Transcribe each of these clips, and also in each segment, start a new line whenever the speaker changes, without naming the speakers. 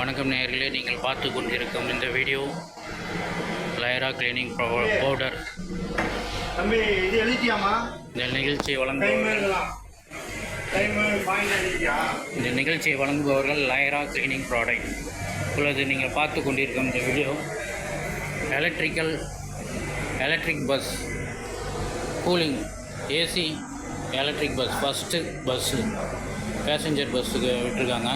வணக்கம் நேயர்களே, நீங்கள் பார்த்து கொண்டிருக்கும் இந்த வீடியோ லைரா கிளீனிங் பவுடர்.
தம்பி இது எழுதிட்டியாமா?
இந்த நிகழ்ச்சியை வழங்குபவர்கள் லைரா கிளீனிங் ப்ராடக்ட். இப்பொழுது நீங்கள் பார்த்து கொண்டிருக்கும் இந்த video electric bus cooling AC electric bus. First bus passenger பஸ்ஸுக்கு விட்டுருக்காங்க.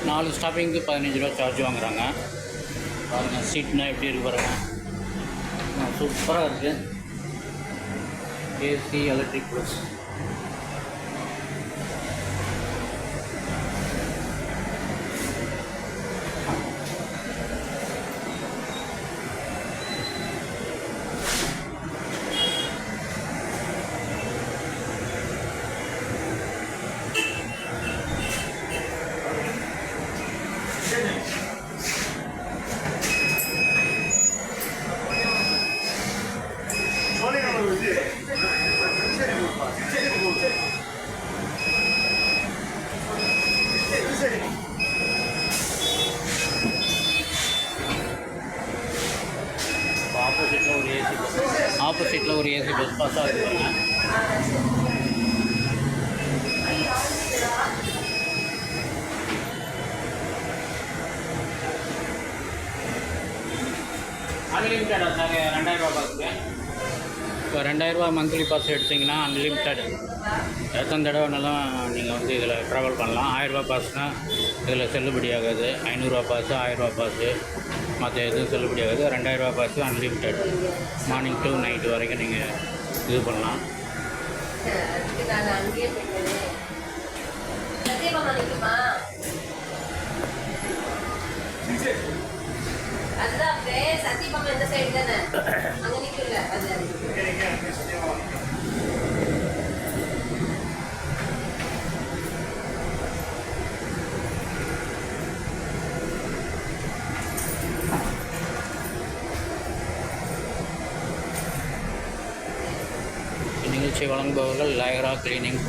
நாலு ஸ்டாப்பிங்க்கு 15 ரூபா சார்ஜ் வாங்குகிறாங்க. பாருங்கள், சீட்னா எப்படி இருக்கு பாருங்கள், சூப்பராக இருக்குது. AC electric bus. ஆப்போசிட்டில் ஒரு ஏசி பஸ் பாஸ் ஆகுதுங்க. அன்லிமிட்டடா சார்? 2000 ரூபா பாஸுக்கு. இப்போ 2000 ரூபா மந்த்லி பாஸ் எடுத்திங்கன்னா அன்லிமிட்டட் எத்தனை தடவைனாலும் நீங்கள் வந்து இதில் ட்ராவல் பண்ணலாம். 1000 ரூபா பாஸ்னால் இதில் செல்லுபடி ஆகாது. 500 ரூபா பாஸு, 1000 ரூபா பாஸு, மற்ற எதுவும் செல்லுபடி ஆகாது. 2000 ரூபா pass unlimited. Morning to night வரைக்கும் நீங்கள் இது பண்ணலாம். நிகழ்ச்சி வழங்குபவர்கள் லைரா கிளீனிங்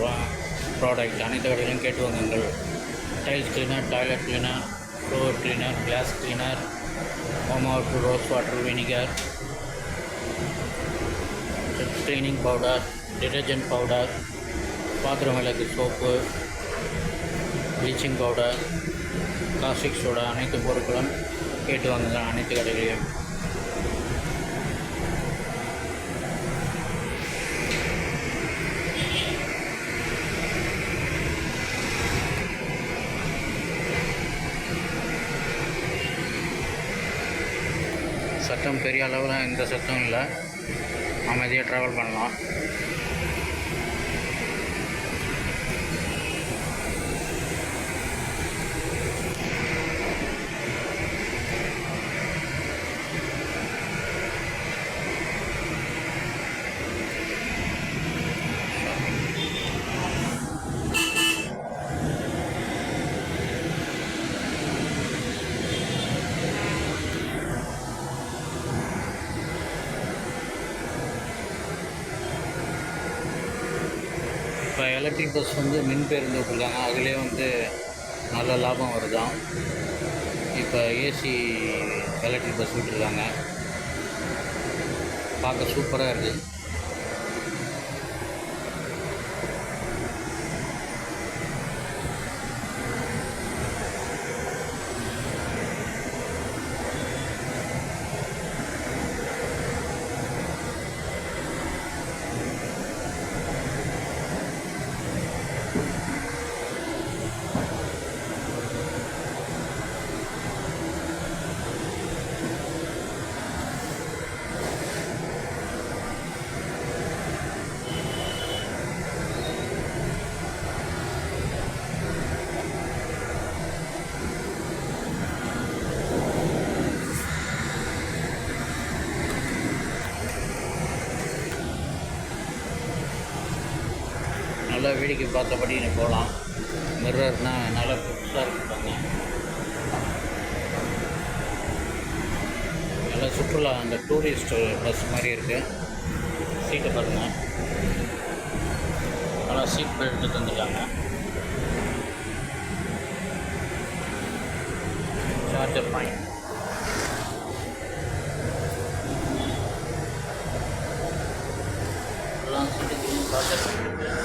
ப்ராடக்ட். அனைத்து கடையிலும் கேட்டு வாங்குங்கள். Tiles cleaner, toilet cleaner, floor cleaner, class cleaner, home rose water vinegar, cleaning powder, detergent powder, பாத்திரம் விளக்கு soap, bleaching powder, caustic soda, அனைத்து பொருட்களும் கேட்டு வாங்குங்கள் அனைத்து கடைகளையும். சத்தம் பெரிய அளவில் எந்த சத்தம் இல்லை, அமைதியாக ட்ராவல் பண்ணலாம். இப்போ எலக்ட்ரிக் பஸ் வந்து மின் பேருந்து விட்ருக்காங்க. அதுலேயே வந்து நல்ல லாபம் வருதான். இப்போ ஏசி எலக்ட்ரிக் பஸ் விட்ருக்காங்க. பார்க்க சூப்பராக இருக்குது. நல்லா வேடிக்கை பார்த்தபடி நீ போகலாம். மிரர்னால் நல்லா புதுசாக இருக்குப்பாங்க. நல்லா சுற்றுலா அந்த டூரிஸ்ட் பஸ் மாதிரி இருக்குது. சீட்டை பாருங்கள், நல்லா சீட் பெல்ட் தந்துருக்காங்க. சார்ஜர் பாயிண்ட் எல்லாம் சீட்டுக்கு சார்ஜர் பாயிண்ட் இருக்குது.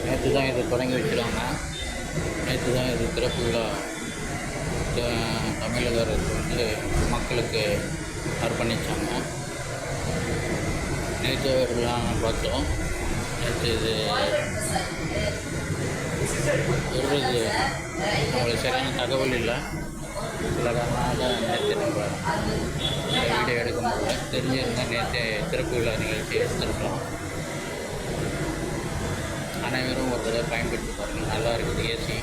நேற்று தான் இது தொடங்கி வச்சுருக்காங்க. நேற்று தான் இது திறப்பு விழா தமிழக அரசு வந்து மக்களுக்கு அர்ப்பணித்தாங்க. நேற்று எல்லாம் பார்த்தோம். நேற்று இது வருவது அவங்களுக்கு சரியான தகவல் இல்லை. சில காரணமாக நேற்று நம்ம வீடியோ எடுக்க முடியல. தெரிஞ்சிருந்தால் நேற்று திறப்பு விழா நிகழ்ச்சி எடுத்துருக்கலாம். அனைவரும் ஒரு தடவை பயன்படுத்தி பாருங்கள், நல்லா இருக்குது. ஏசி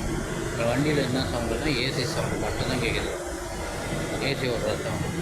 இந்த வண்டியில் என்ன சவுண்டுனா ஏசி சவுண்டு மட்டும்தான் கேட்குது. ஏசி ஓடுற சவுண்டு.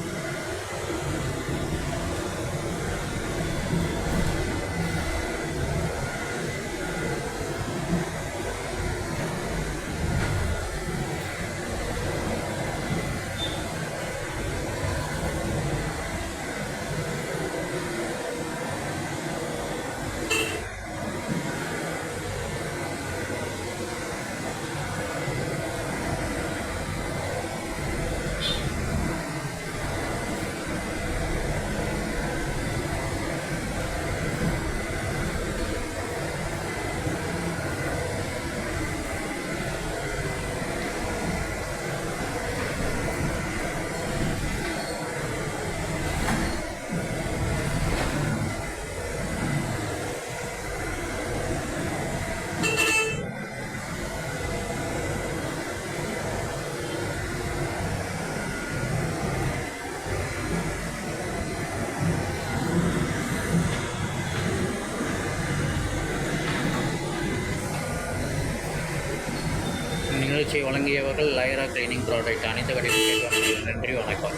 நிகழ்ச்சியை வழங்கியவர்கள் லைரா கிளீனிங் ப்ராடக்ட். அனைத்து கடைகளும் நன்றி, வணக்கம்.